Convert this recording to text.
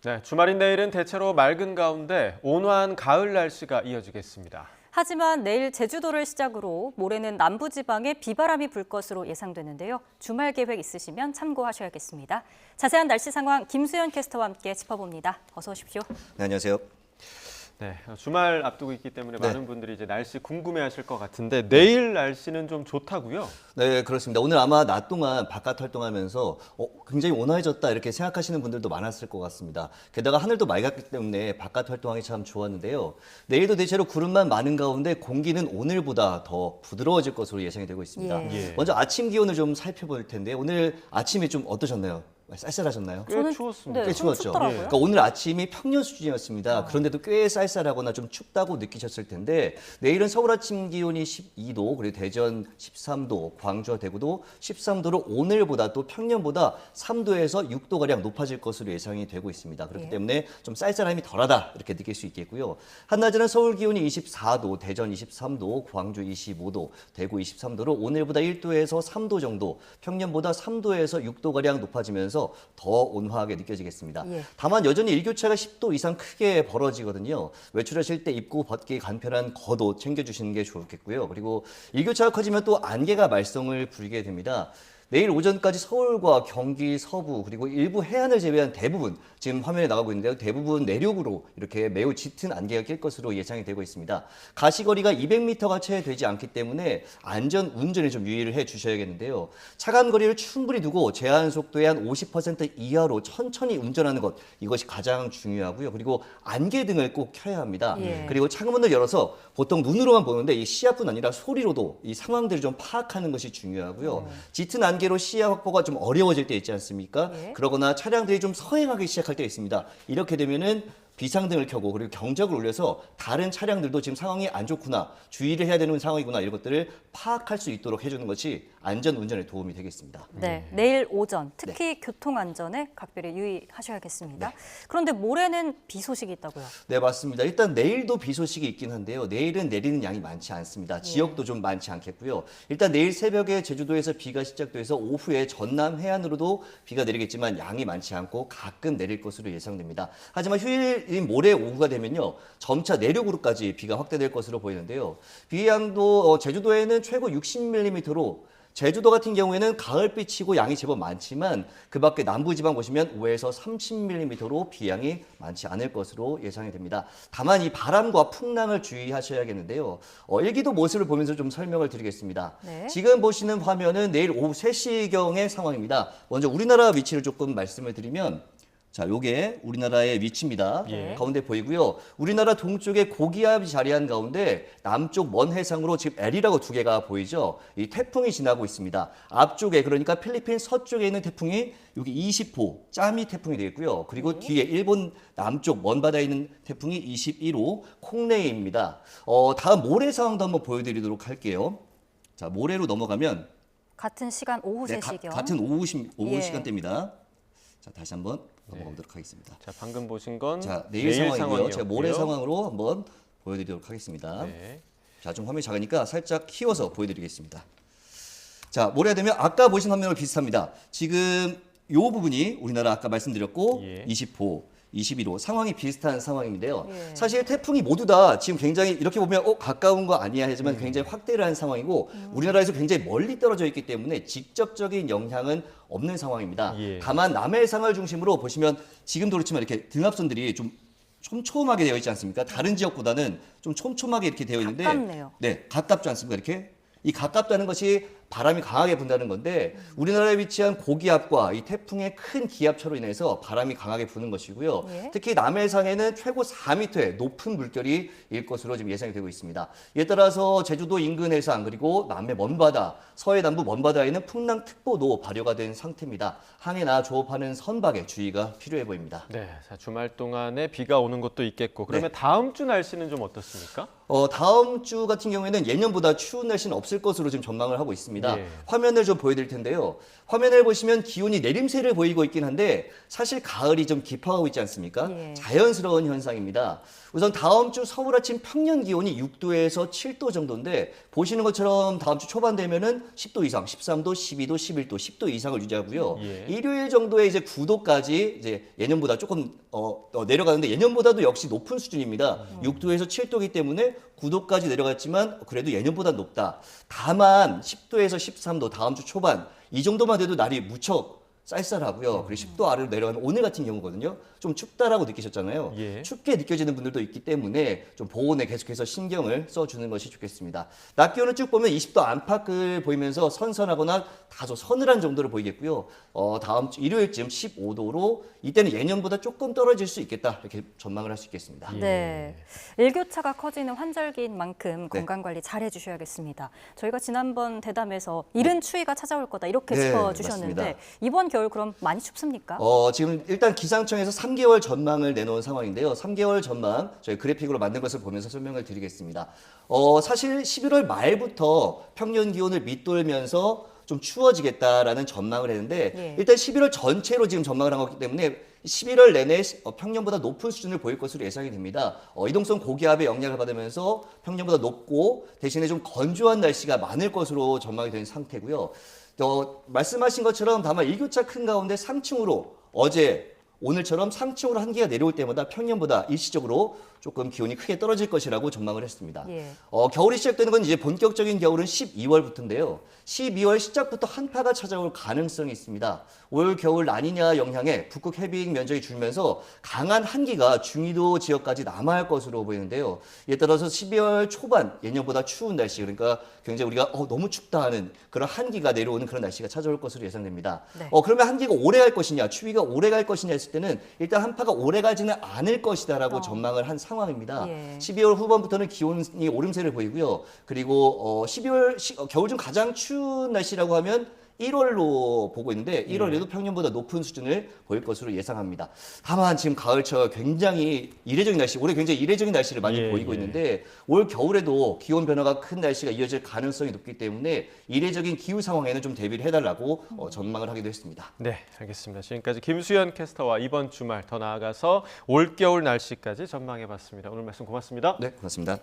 네, 주말인 내일은 대체로 맑은 가운데 온화한 가을 날씨가 이어지겠습니다. 하지만 내일 제주도를 시작으로 모레는 남부지방에 비바람이 불 것으로 예상되는데요. 주말 계획 있으시면 참고하셔야겠습니다. 자세한 날씨 상황 김수현 캐스터와 함께 짚어봅니다. 어서 오십시오. 네, 안녕하세요. 네, 주말 앞두고 있기 때문에 네. 많은 분들이 이제 날씨 궁금해하실 것 같은데 내일 날씨는 좀 좋다고요? 네, 그렇습니다. 오늘 아마 낮 동안 바깥 활동하면서 굉장히 온화해졌다 이렇게 생각하시는 분들도 많았을 것 같습니다. 게다가 하늘도 맑았기 때문에 바깥 활동하기 참 좋았는데요. 내일도 대체로 구름만 많은 가운데 공기는 오늘보다 더 부드러워질 것으로 예상이 되고 있습니다. 예. 먼저 아침 기온을 좀 살펴볼 텐데 오늘 아침이 좀 어떠셨나요? 쌀쌀하셨나요? 꽤 추웠습니다. 네, 꽤 좀 추웠죠. 춥더라고요. 그러니까 오늘 아침이 평년 수준이었습니다. 그런데도 꽤 쌀쌀하거나 좀 춥다고 느끼셨을 텐데 내일은 서울 아침 기온이 12도, 그리고 대전 13도, 광주와 대구도 13도로 오늘보다 또 평년보다 3도에서 6도가량 높아질 것으로 예상이 되고 있습니다. 그렇기 때문에 좀 쌀쌀함이 덜하다 이렇게 느낄 수 있겠고요. 한낮에는 서울 기온이 24도, 대전 23도, 광주 25도, 대구 23도로 오늘보다 1도에서 3도 정도, 평년보다 3도에서 6도가량 높아지면서 더 온화하게 느껴지겠습니다. 예. 다만 여전히 일교차가 10도 이상 크게 벌어지거든요. 외출하실 때 입고 벗기 간편한 겉옷 챙겨주시는 게 좋겠고요. 그리고 일교차가 커지면 또 안개가 말썽을 부리게 됩니다. 내일 오전까지 서울과 경기 서부 그리고 일부 해안을 제외한 대부분 지금 화면에 나가고 있는데요. 대부분 내륙으로 이렇게 매우 짙은 안개가 낄 것으로 예상이 되고 있습니다. 가시거리가 200m가 채 되지 않기 때문에 안전 운전에 좀 유의를 해 주셔야겠는데요. 차간 거리를 충분히 두고 제한 속도의 한 50% 이하로 천천히 운전하는 것 이것이 가장 중요하고요. 그리고 안개등을 꼭 켜야 합니다. 예. 그리고 창문을 열어서 보통 눈으로만 보는데 이 시야뿐 아니라 소리로도 이 상황들을 좀 파악하는 것이 중요하고요. 짙은 안개로 시야 확보가 좀 어려워질 때 있지 않습니까? 예. 그러거나 차량들이 좀 서행하기 시작할 때 있습니다. 이렇게 되면은 비상등을 켜고 그리고 경적을 울려서 다른 차량들도 지금 상황이 안 좋구나, 주의를 해야 되는 상황이구나 이런 것들을 파악할 수 있도록 해주는 것이 안전 운전에 도움이 되겠습니다. 네, 내일 오전 특히 교통 안전에 각별히 유의하셔야겠습니다. 그런데 모레는 비 소식이 있다고요? 네, 맞습니다. 일단 내일도 비 소식이 있긴 한데요. 내일은 내리는 양이 많지 않습니다. 지역도 좀 많지 않겠고요. 일단 내일 새벽에 제주도에서 비가 시작돼서 오후에 전남 해안으로도 비가 내리겠지만 양이 많지 않고 가끔 내릴 것으로 예상됩니다. 하지만 휴일인 모레 오후가 되면요. 점차 내륙으로까지 비가 확대될 것으로 보이는데요. 비의 양도 제주도에는 최고 60mm로 제주도 같은 경우에는 가을비치고 양이 제법 많지만 그 밖에 남부지방 보시면 5에서 30mm로 비양이 많지 않을 것으로 예상이 됩니다. 다만 이 바람과 풍랑을 주의하셔야겠는데요. 일기도 모습을 보면서 좀 설명을 드리겠습니다. 네. 지금 보시는 화면은 내일 오후 3시경의 상황입니다. 먼저 우리나라 위치를 조금 말씀을 드리면 자, 요게 우리나라의 위치입니다. 예. 가운데 보이고요. 우리나라 동쪽에 고기압이 자리한 가운데 남쪽 먼 해상으로 지금 L이라고 두 개가 보이죠. 이 태풍이 지나고 있습니다. 앞쪽에 그러니까 필리핀 서쪽에 있는 태풍이 여기 20호 짜미 태풍이 되겠고요. 그리고 뒤에 일본 남쪽 먼 바다에 있는 태풍이 21호 콩레이입니다. 다음 모레 상황도 한번 보여드리도록 할게요. 자, 모레로 넘어가면 같은 시간 오후 네, 3시경. 같은 오후 예. 시간대입니다. 자, 다시 한번 넘어가도록 하겠습니다. 자, 방금 보신 건 자, 내일 상황이고요. 상황이었고요. 제가 모레 상황으로 한번 보여드리도록 하겠습니다. 네. 자, 좀 화면이 작으니까 살짝 키워서 보여드리겠습니다. 자, 모레가 되면 아까 보신 화면과 비슷합니다. 지금 이 부분이 우리나라 아까 말씀드렸고 예. 20호, 21호 상황이 비슷한 상황인데요. 예. 사실 태풍이 모두 다 지금 굉장히 이렇게 보면 가까운 거 아니야 하지만 굉장히 확대를 한 상황이고 우리나라에서 굉장히 멀리 떨어져 있기 때문에 직접적인 영향은 없는 상황입니다. 예. 다만 남해상을 중심으로 보시면 지금도 그렇지만 이렇게 등압선들이 좀 촘촘하게 되어 있지 않습니까? 다른 지역보다는 좀 촘촘하게 이렇게 되어 있는데 가깝네요. 네, 가깝지 않습니까? 이렇게 이 가깝다는 것이 바람이 강하게 분다는 건데 우리나라에 위치한 고기압과 이 태풍의 큰 기압차로 인해서 바람이 강하게 부는 것이고요. 예. 특히 남해상에는 최고 4m의 높은 물결이 일 것으로 지금 예상이 되고 있습니다. 이에 따라서 제주도 인근 해상 그리고 남해 먼바다, 서해 남부 먼바다에는 풍랑특보도 발효가 된 상태입니다. 항해나 조업하는 선박에 주의가 필요해 보입니다. 네, 자, 주말 동안에 비가 오는 곳도 있겠고 그러면 네. 다음 주 날씨는 좀 어떻습니까? 다음 주 같은 경우에는 예년보다 추운 날씨는 없을 것으로 지금 전망을 하고 있습니다. 예. 화면을 좀 보여드릴 텐데요. 화면을 보시면 기온이 내림세를 보이고 있긴 한데 사실 가을이 좀 깊어가고 있지 않습니까? 예. 자연스러운 현상입니다. 우선 다음 주 서울 아침 평년 기온이 6도에서 7도 정도인데 보시는 것처럼 다음 주 초반 되면은 10도 이상, 13도, 12도, 11도, 10도 이상을 유지하고요. 예. 일요일 정도에 이제 9도까지 이제 예년보다 조금 내려가는데 예년보다도 역시 높은 수준입니다. 6도에서 7도이기 때문에 9도까지 내려갔지만 그래도 예년보다 높다. 다만 10도에서 13도 다음 주 초반 이 정도만 돼도 날이 무척 쌀쌀하고요. 그리고 10도 아래로 내려가면 오늘 같은 경우거든요. 좀 춥다라고 느끼셨잖아요. 예. 춥게 느껴지는 분들도 있기 때문에 좀 보온에 계속해서 신경을 써주는 것이 좋겠습니다. 낮 기온을 쭉 보면 20도 안팎을 보이면서 선선하거나 다소 서늘한 정도로 보이겠고요. 다음 주 일요일쯤 15도로 이때는 예년보다 조금 떨어질 수 있겠다 이렇게 전망을 할 수 있겠습니다. 네. 일교차가 커지는 환절기인 만큼 네. 건강 관리 잘 해주셔야겠습니다. 저희가 지난번 대담에서 이른 추위가 찾아올 거다 이렇게 네, 짚어주셨는데 맞습니다. 이번 겨울 그럼 많이 춥습니까? 지금 일단 기상청에서 3개월 전망을 내놓은 상황인데요. 3개월 전망 저희 그래픽으로 만든 것을 보면서 설명을 드리겠습니다. 사실 11월 말부터 평년 기온을 밑돌면서 좀 추워지겠다라는 전망을 했는데 예. 일단 11월 전체로 지금 전망을 한 거기 때문에 11월 내내 평년보다 높은 수준을 보일 것으로 예상이 됩니다. 이동성 고기압의 영향을 받으면서 평년보다 높고 대신에 좀 건조한 날씨가 많을 것으로 전망이 된 상태고요. 말씀하신 것처럼 다만 일교차 큰 가운데 3층으로 어제 오늘처럼 3층으로 한기가 내려올 때마다 평년보다 일시적으로 조금 기온이 크게 떨어질 것이라고 전망을 했습니다. 예. 겨울이 시작되는 건 이제 본격적인 겨울은 12월부터인데요. 12월 시작부터 한파가 찾아올 가능성이 있습니다. 올 겨울 라니냐 영향에 북극 해빙 면적이 줄면서 강한 한기가 중위도 지역까지 남아할 것으로 보이는데요. 이에 따라서 12월 초반 예년보다 추운 날씨, 그러니까 굉장히 우리가 너무 춥다 하는 그런 한기가 내려오는 그런 날씨가 찾아올 것으로 예상됩니다. 네. 그러면 한기가 오래 갈 것이냐, 추위가 오래 갈 것이냐 했을 때는 일단 한파가 오래 가지는 않을 것이다라고 전망을 한 상황입니다. 예. 12월 후반부터는 기온이 오름세를 보이고요. 그리고 12월 겨울 중 가장 추운 날씨라고 하면 1월로 보고 있는데 1월에도 평년보다 높은 수준을 보일 것으로 예상합니다. 다만 지금 가을철 굉장히 이례적인 날씨, 올해 굉장히 이례적인 날씨를 많이 예, 보이고 예. 있는데 올 겨울에도 기온 변화가 큰 날씨가 이어질 가능성이 높기 때문에 이례적인 기후 상황에는 좀 대비를 해달라고 전망을 하기도 했습니다. 네, 알겠습니다. 지금까지 김수현 캐스터와 이번 주말 더 나아가서 올겨울 날씨까지 전망해봤습니다. 오늘 말씀 고맙습니다. 네, 고맙습니다.